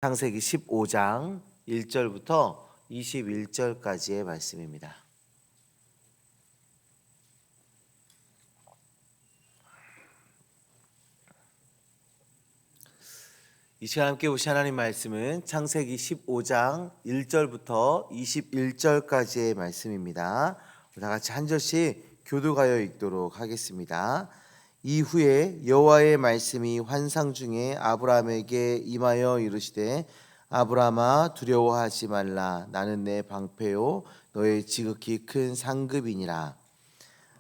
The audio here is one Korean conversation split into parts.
창세기 15장 1절부터 21절까지의 말씀입니다. 이 시간 함께 보신 하나님 말씀은 창세기 15장 1절부터 21절까지의 말씀입니다. 다 같이 한 절씩 교도하여 읽도록 하겠습니다. 이후에 여호와의 말씀이 환상 중에 아브라함에게 임하여 이르시되 아브라함아 두려워하지 말라. 나는 내 방패요 너의 지극히 큰 상급이니라.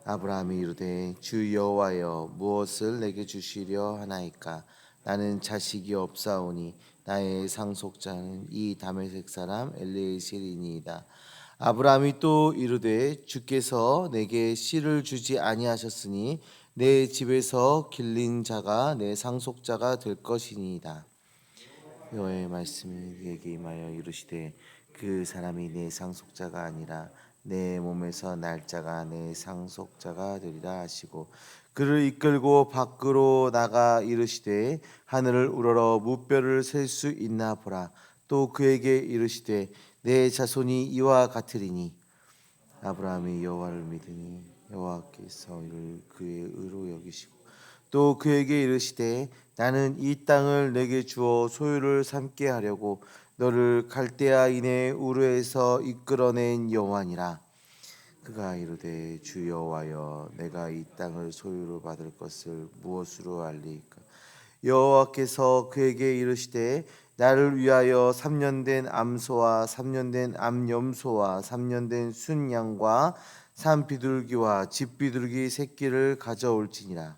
아브라함이 이르되 주 여호와여 무엇을 내게 주시려 하나이까. 나는 자식이 없사오니 나의 상속자는 이 다메섹 사람 엘리에셀이니이다. 아브라함이 또 이르되 주께서 내게 씨를 주지 아니하셨으니 내 집에서 길린 자가 내 상속자가 될 것이니이다. 여호와의 말씀이 그에게 임하여 이르시되 그 사람이 내 상속자가 아니라 내 몸에서 날 자가 내 상속자가 되리라 하시고 그를 이끌고 밖으로 나가 이르시되 하늘을 우러러 무뼈를 셀 수 있나 보라. 또 그에게 이르시되 내 자손이 이와 같으리니 아브라함이 여호와를 믿으니 여호와께서 이를 그의 의로 여기시고 또 그에게 이르시되 나는 이 땅을 내게 주어 소유를 삼게 하려고 너를 갈대아인의 우르에서 이끌어낸 여호와니라. 그가 이르되 주 여호와여 내가 이 땅을 소유로 받을 것을 무엇으로 알리이까. 여호와께서 그에게 이르시되 나를 위하여 3년 된 암소와 3년 된 암염소와 3년 된 순양과 산비둘기와 집비둘기 새끼를 가져올지니라.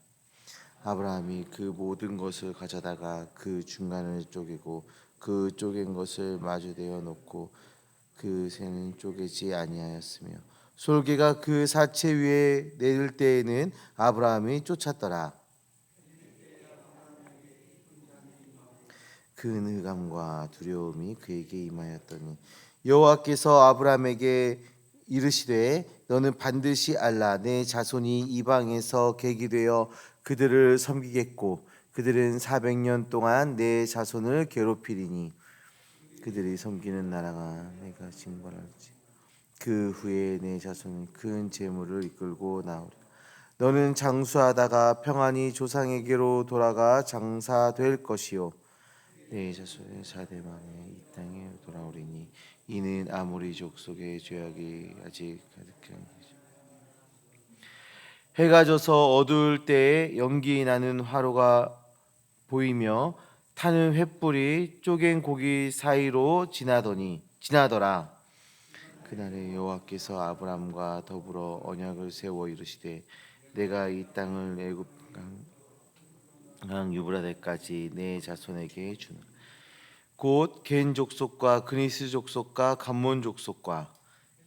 아브라함이 그 모든 것을 가져다가 그 중간을 쪼개고 그 쪼갠 것을 마주대어 놓고 그 새는 쪼개지 아니하였으며 솔개가 그 사체 위에 내릴 때에는 아브라함이 쫓았더라. 그 느감과 두려움이 그에게 임하였더니 여호와께서 아브라함에게 이르시되 너는 반드시 알라. 내 자손이 이방에서 객이 되어 그들을 섬기겠고 그들은 400년 동안 내 자손을 괴롭히리니 그들이 섬기는 나라가 내가 징벌할지 그 후에 내 자손은 큰 재물을 이끌고 나오리라. 너는 장수하다가 평안히 조상에게로 돌아가 장사될 것이요 내 자손의 4대 만에 이 땅에 돌아오리니 이는 아모리 족속의 죄악이 아직 가득한 것이다. 해가 져서 어두울 때에 연기 나는 화로가 보이며 타는 횃불이 쪼갠 고기 사이로 지나더라. 그날에 여호와께서 아브람과 더불어 언약을 세워 이르시되 내가 이 땅을 애굽 강 유브라데까지 내 자손에게 주는 곧 겐 족속과 그니스 족속과 감몬 족속과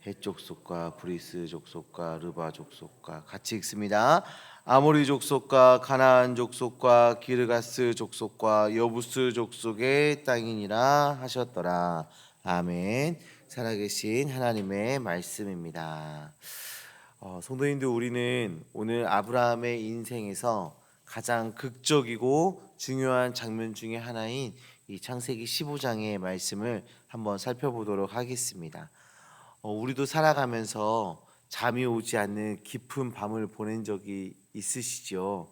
헷 족속과 브리스 족속과 르바 족속과 같이 읽습니다. 아모리 족속과 가나안 족속과 기르가스 족속과 여부스 족속의 땅이니라 하셨더라. 아멘. 살아계신 하나님의 말씀입니다. 성도님들, 우리는 오늘 아브라함의 인생에서 가장 극적이고 중요한 장면 중에 하나인 이 창세기 15장의 말씀을 한번 살펴보도록 하겠습니다. 우리도 살아가면서 잠이 오지 않는 깊은 밤을 보낸 적이 있으시죠?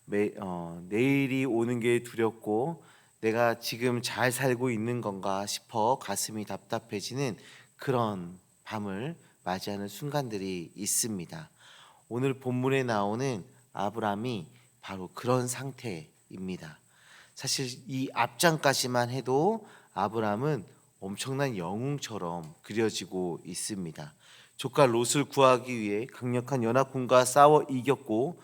내일이 오는 게 두렵고 내가 지금 잘 살고 있는 건가 싶어 가슴이 답답해지는 그런 밤을 맞이하는 순간들이 있습니다. 오늘 본문에 나오는 아브람이 바로 그런 상태입니다. 사실 이 앞장까지만 해도 아브람은 엄청난 영웅처럼 그려지고 있습니다. 조카 롯을 구하기 위해 강력한 연합군과 싸워 이겼고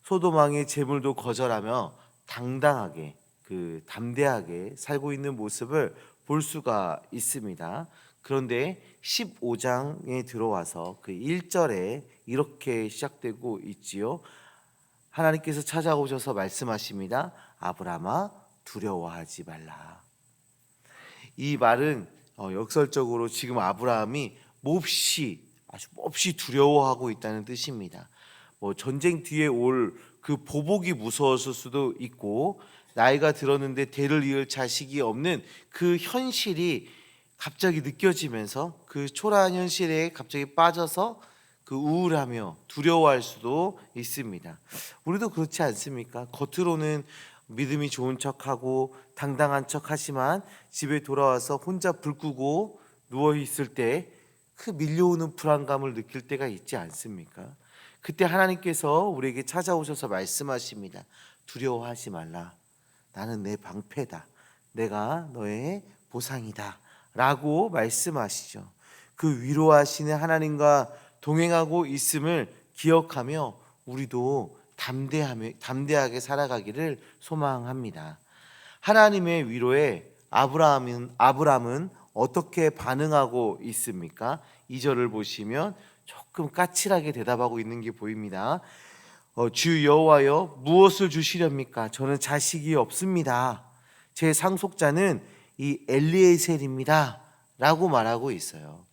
소돔왕의 재물도 거절하며 당당하게 담대하게 살고 있는 모습을 볼 수가 있습니다. 그런데 15장에 들어와서 그 1절에 이렇게 시작되고 있지요. 하나님께서 찾아오셔서 말씀하십니다. 아브라함아 두려워하지 말라. 이 말은 역설적으로 지금 아브라함이 아주 몹시 두려워하고 있다는 뜻입니다. 전쟁 뒤에 올 그 보복이 무서웠을 수도 있고 나이가 들었는데 대를 이을 자식이 없는 그 현실이 갑자기 느껴지면서 그 초라한 현실에 갑자기 빠져서 그 우울하며 두려워할 수도 있습니다. 우리도 그렇지 않습니까? 겉으로는 믿음이 좋은 척하고 당당한 척하지만 집에 돌아와서 혼자 불 끄고 누워 있을 때 그 밀려오는 불안감을 느낄 때가 있지 않습니까? 그때 하나님께서 우리에게 찾아오셔서 말씀하십니다. 두려워하지 말라. 나는 내 방패다. 내가 너의 보상이다. 라고 말씀하시죠. 그 위로하시는 하나님과 동행하고 있음을 기억하며 우리도 담대하게 살아가기를 소망합니다. 하나님의 위로에 아브라함은 어떻게 반응하고 있습니까? 2절을 보시면 조금 까칠하게 대답하고 있는 게 보입니다. 주 여호와여 무엇을 주시렵니까? 저는 자식이 없습니다. 제 상속자는 이 엘리에셀입니다. 라고 말하고 있어요.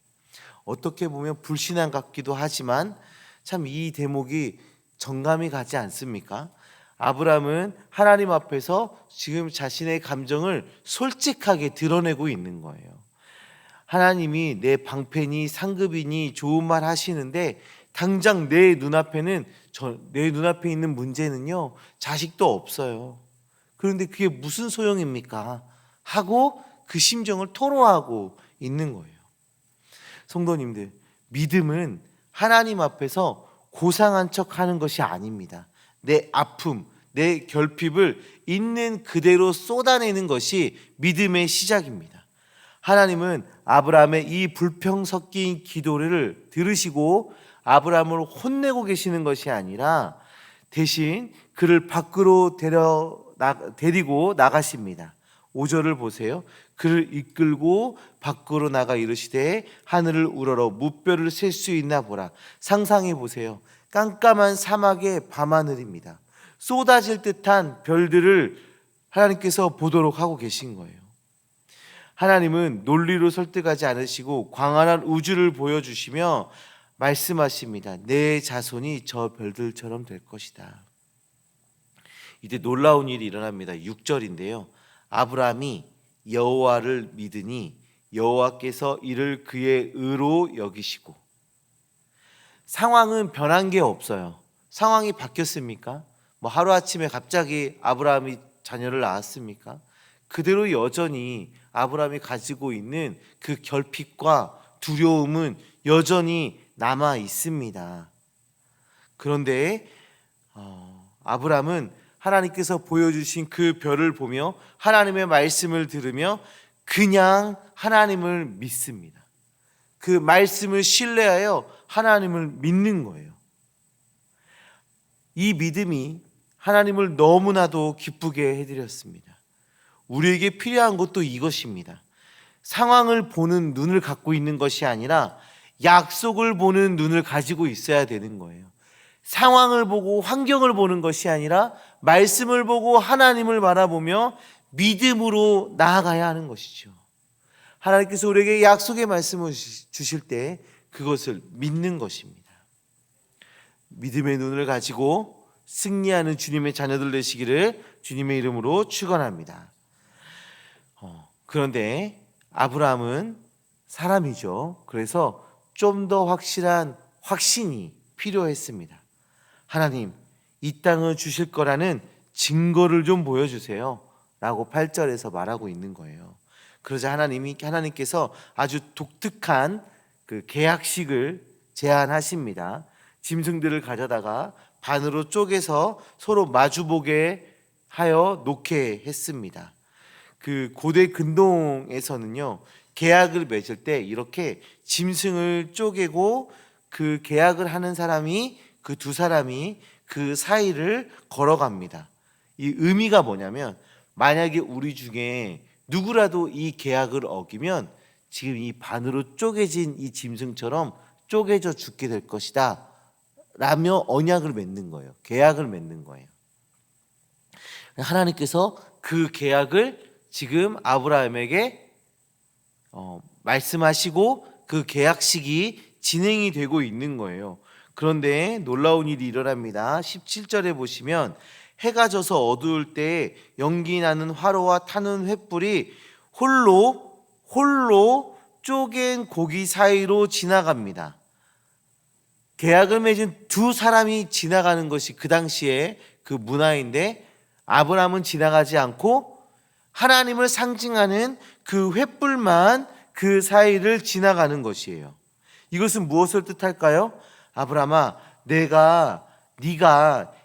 어떻게 보면 불신앙 같기도 하지만 참 이 대목이 정감이 가지 않습니까? 아브라함은 하나님 앞에서 지금 자신의 감정을 솔직하게 드러내고 있는 거예요. 하나님이 내 방패니 상급이니 좋은 말 하시는데 당장 내 눈앞에 있는 문제는요, 자식도 없어요. 그런데 그게 무슨 소용입니까? 하고 그 심정을 토로하고 있는 거예요. 성도님들, 믿음은 하나님 앞에서 고상한 척 하는 것이 아닙니다. 내 아픔, 내 결핍을 있는 그대로 쏟아내는 것이 믿음의 시작입니다. 하나님은 아브라함의 이 불평 섞인 기도를 들으시고 아브라함을 혼내고 계시는 것이 아니라 대신 그를 밖으로 데리고 나가십니다. 5절을 보세요. 그를 이끌고 밖으로 나가 이르시되 하늘을 우러러 무뼈를 셀 수 있나 보라. 상상해 보세요. 깜깜한 사막의 밤하늘입니다. 쏟아질 듯한 별들을 하나님께서 보도록 하고 계신 거예요. 하나님은 논리로 설득하지 않으시고 광활한 우주를 보여주시며 말씀하십니다. 내 자손이 저 별들처럼 될 것이다. 이때 놀라운 일이 일어납니다. 6절인데요. 아브라함이 여호와를 믿으니 여호와께서 이를 그의 의로 여기시고. 상황은 변한 게 없어요. 상황이 바뀌었습니까? 하루아침에 갑자기 아브라함이 자녀를 낳았습니까? 그대로 여전히 아브라함이 가지고 있는 그 결핍과 두려움은 여전히 남아 있습니다. 그런데 아브라함은 하나님께서 보여주신 그 별을 보며 하나님의 말씀을 들으며 그냥 하나님을 믿습니다. 그 말씀을 신뢰하여 하나님을 믿는 거예요. 이 믿음이 하나님을 너무나도 기쁘게 해드렸습니다. 우리에게 필요한 것도 이것입니다. 상황을 보는 눈을 갖고 있는 것이 아니라 약속을 보는 눈을 가지고 있어야 되는 거예요. 상황을 보고 환경을 보는 것이 아니라 말씀을 보고 하나님을 바라보며 믿음으로 나아가야 하는 것이죠. 하나님께서 우리에게 약속의 말씀을 주실 때 그것을 믿는 것입니다. 믿음의 눈을 가지고 승리하는 주님의 자녀들 되시기를 주님의 이름으로 축원합니다. 그런데 아브라함은 사람이죠. 그래서 좀 더 확실한 확신이 필요했습니다. 하나님, 이 땅을 주실 거라는 증거를 좀 보여주세요 라고 8절에서 말하고 있는 거예요. 그러자 하나님께서 아주 독특한 그 계약식을 제안하십니다. 짐승들을 가져다가 반으로 쪼개서 서로 마주보게 하여 놓게 했습니다. 그 고대 근동에서는요, 계약을 맺을 때 이렇게 짐승을 쪼개고 그 계약을 하는 사람이, 그 두 사람이 그 사이를 걸어갑니다. 이 의미가 뭐냐면, 만약에 우리 중에 누구라도 이 계약을 어기면 지금 이 반으로 쪼개진 이 짐승처럼 쪼개져 죽게 될 것이다 라며 언약을 맺는 거예요. 계약을 맺는 거예요. 하나님께서 그 계약을 지금 아브라함에게 말씀하시고 그 계약식이 진행이 되고 있는 거예요. 그런데 놀라운 일이 일어납니다. 17절에 보시면 해가 져서 어두울 때 연기 나는 화로와 타는 횃불이 홀로 쪼갠 고기 사이로 지나갑니다. 계약을 맺은 두 사람이 지나가는 것이 그 당시에 그 문화인데, 아브라함은 지나가지 않고 하나님을 상징하는 그 횃불만 그 사이를 지나가는 것이에요. 이것은 무엇을 뜻할까요? 아브라함아, 네가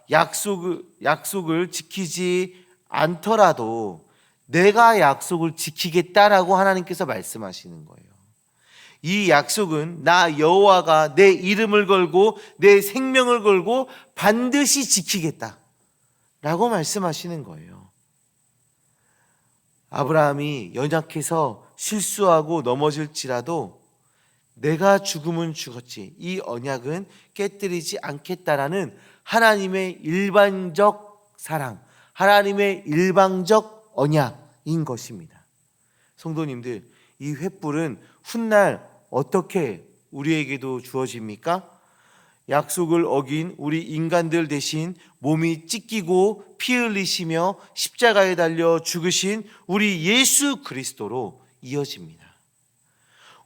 약속을 지키지 않더라도 내가 약속을 지키겠다라고 하나님께서 말씀하시는 거예요. 이 약속은 나 여호와가 내 이름을 걸고 내 생명을 걸고 반드시 지키겠다라고 말씀하시는 거예요. 아브라함이 연약해서 실수하고 넘어질지라도 내가 죽으면 죽었지, 이 언약은 깨뜨리지 않겠다라는 하나님의 일반적 사랑, 하나님의 일방적 언약인 것입니다. 성도님들, 이 횃불은 훗날 어떻게 우리에게도 주어집니까? 약속을 어긴 우리 인간들 대신 몸이 찢기고 피 흘리시며 십자가에 달려 죽으신 우리 예수 그리스도로 이어집니다.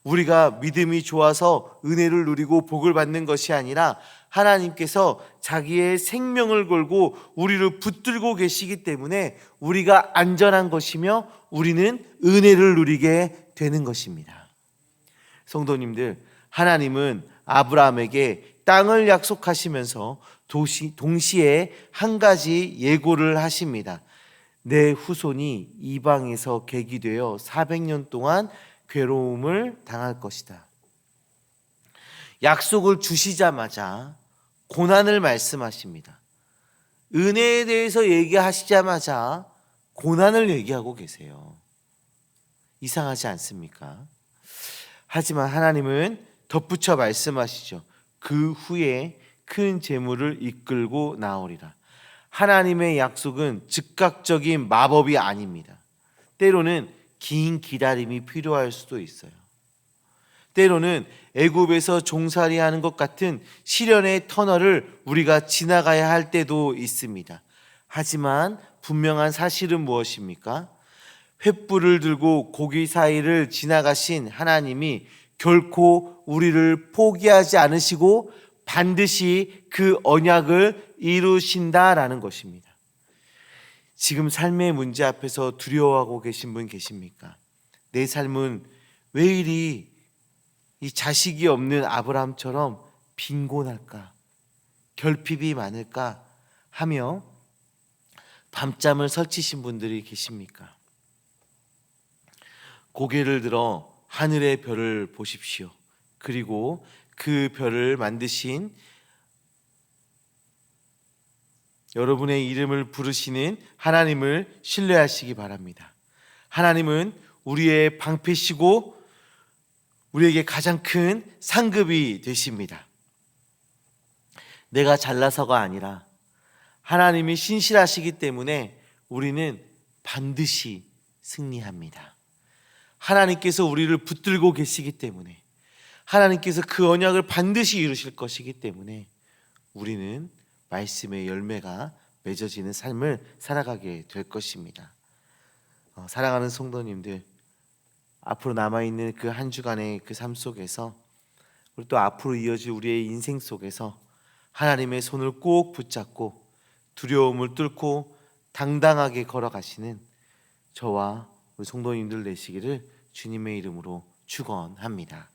우리가 믿음이 좋아서 은혜를 누리고 복을 받는 것이 아니라 하나님께서 자기의 생명을 걸고 우리를 붙들고 계시기 때문에 우리가 안전한 것이며 우리는 은혜를 누리게 되는 것입니다. 성도님들, 하나님은 아브라함에게 땅을 약속하시면서 동시에 한 가지 예고를 하십니다. 내 후손이 이방에서 계기되어 400년 동안 괴로움을 당할 것이다. 약속을 주시자마자 고난을 말씀하십니다. 은혜에 대해서 얘기하시자마자 고난을 얘기하고 계세요. 이상하지 않습니까? 하지만 하나님은 덧붙여 말씀하시죠. 그 후에 큰 재물을 이끌고 나오리라. 하나님의 약속은 즉각적인 마법이 아닙니다. 때로는 긴 기다림이 필요할 수도 있어요. 때로는 애굽에서 종살이하는 것 같은 시련의 터널을 우리가 지나가야 할 때도 있습니다. 하지만 분명한 사실은 무엇입니까? 횃불을 들고 고기 사이를 지나가신 하나님이 결코 우리를 포기하지 않으시고 반드시 그 언약을 이루신다라는 것입니다. 지금 삶의 문제 앞에서 두려워하고 계신 분 계십니까? 내 삶은 왜 이리 이 자식이 없는 아브라함처럼 빈곤할까? 결핍이 많을까? 하며 밤잠을 설치신 분들이 계십니까? 고개를 들어 하늘의 별을 보십시오. 그리고 그 별을 만드신 여러분의 이름을 부르시는 하나님을 신뢰하시기 바랍니다. 하나님은 우리의 방패시고 우리에게 가장 큰 상급이 되십니다. 내가 잘나서가 아니라 하나님이 신실하시기 때문에 우리는 반드시 승리합니다. 하나님께서 우리를 붙들고 계시기 때문에, 하나님께서 그 언약을 반드시 이루실 것이기 때문에 우리는 말씀의 열매가 맺어지는 삶을 살아가게 될 것입니다. 사랑하는 성도님들, 앞으로 남아있는 그 한 주간의 그 삶 속에서, 그리고 또 앞으로 이어질 우리의 인생 속에서 하나님의 손을 꼭 붙잡고 두려움을 뚫고 당당하게 걸어가시는 저와 우리 성도님들 되시기를 주님의 이름으로 축원합니다.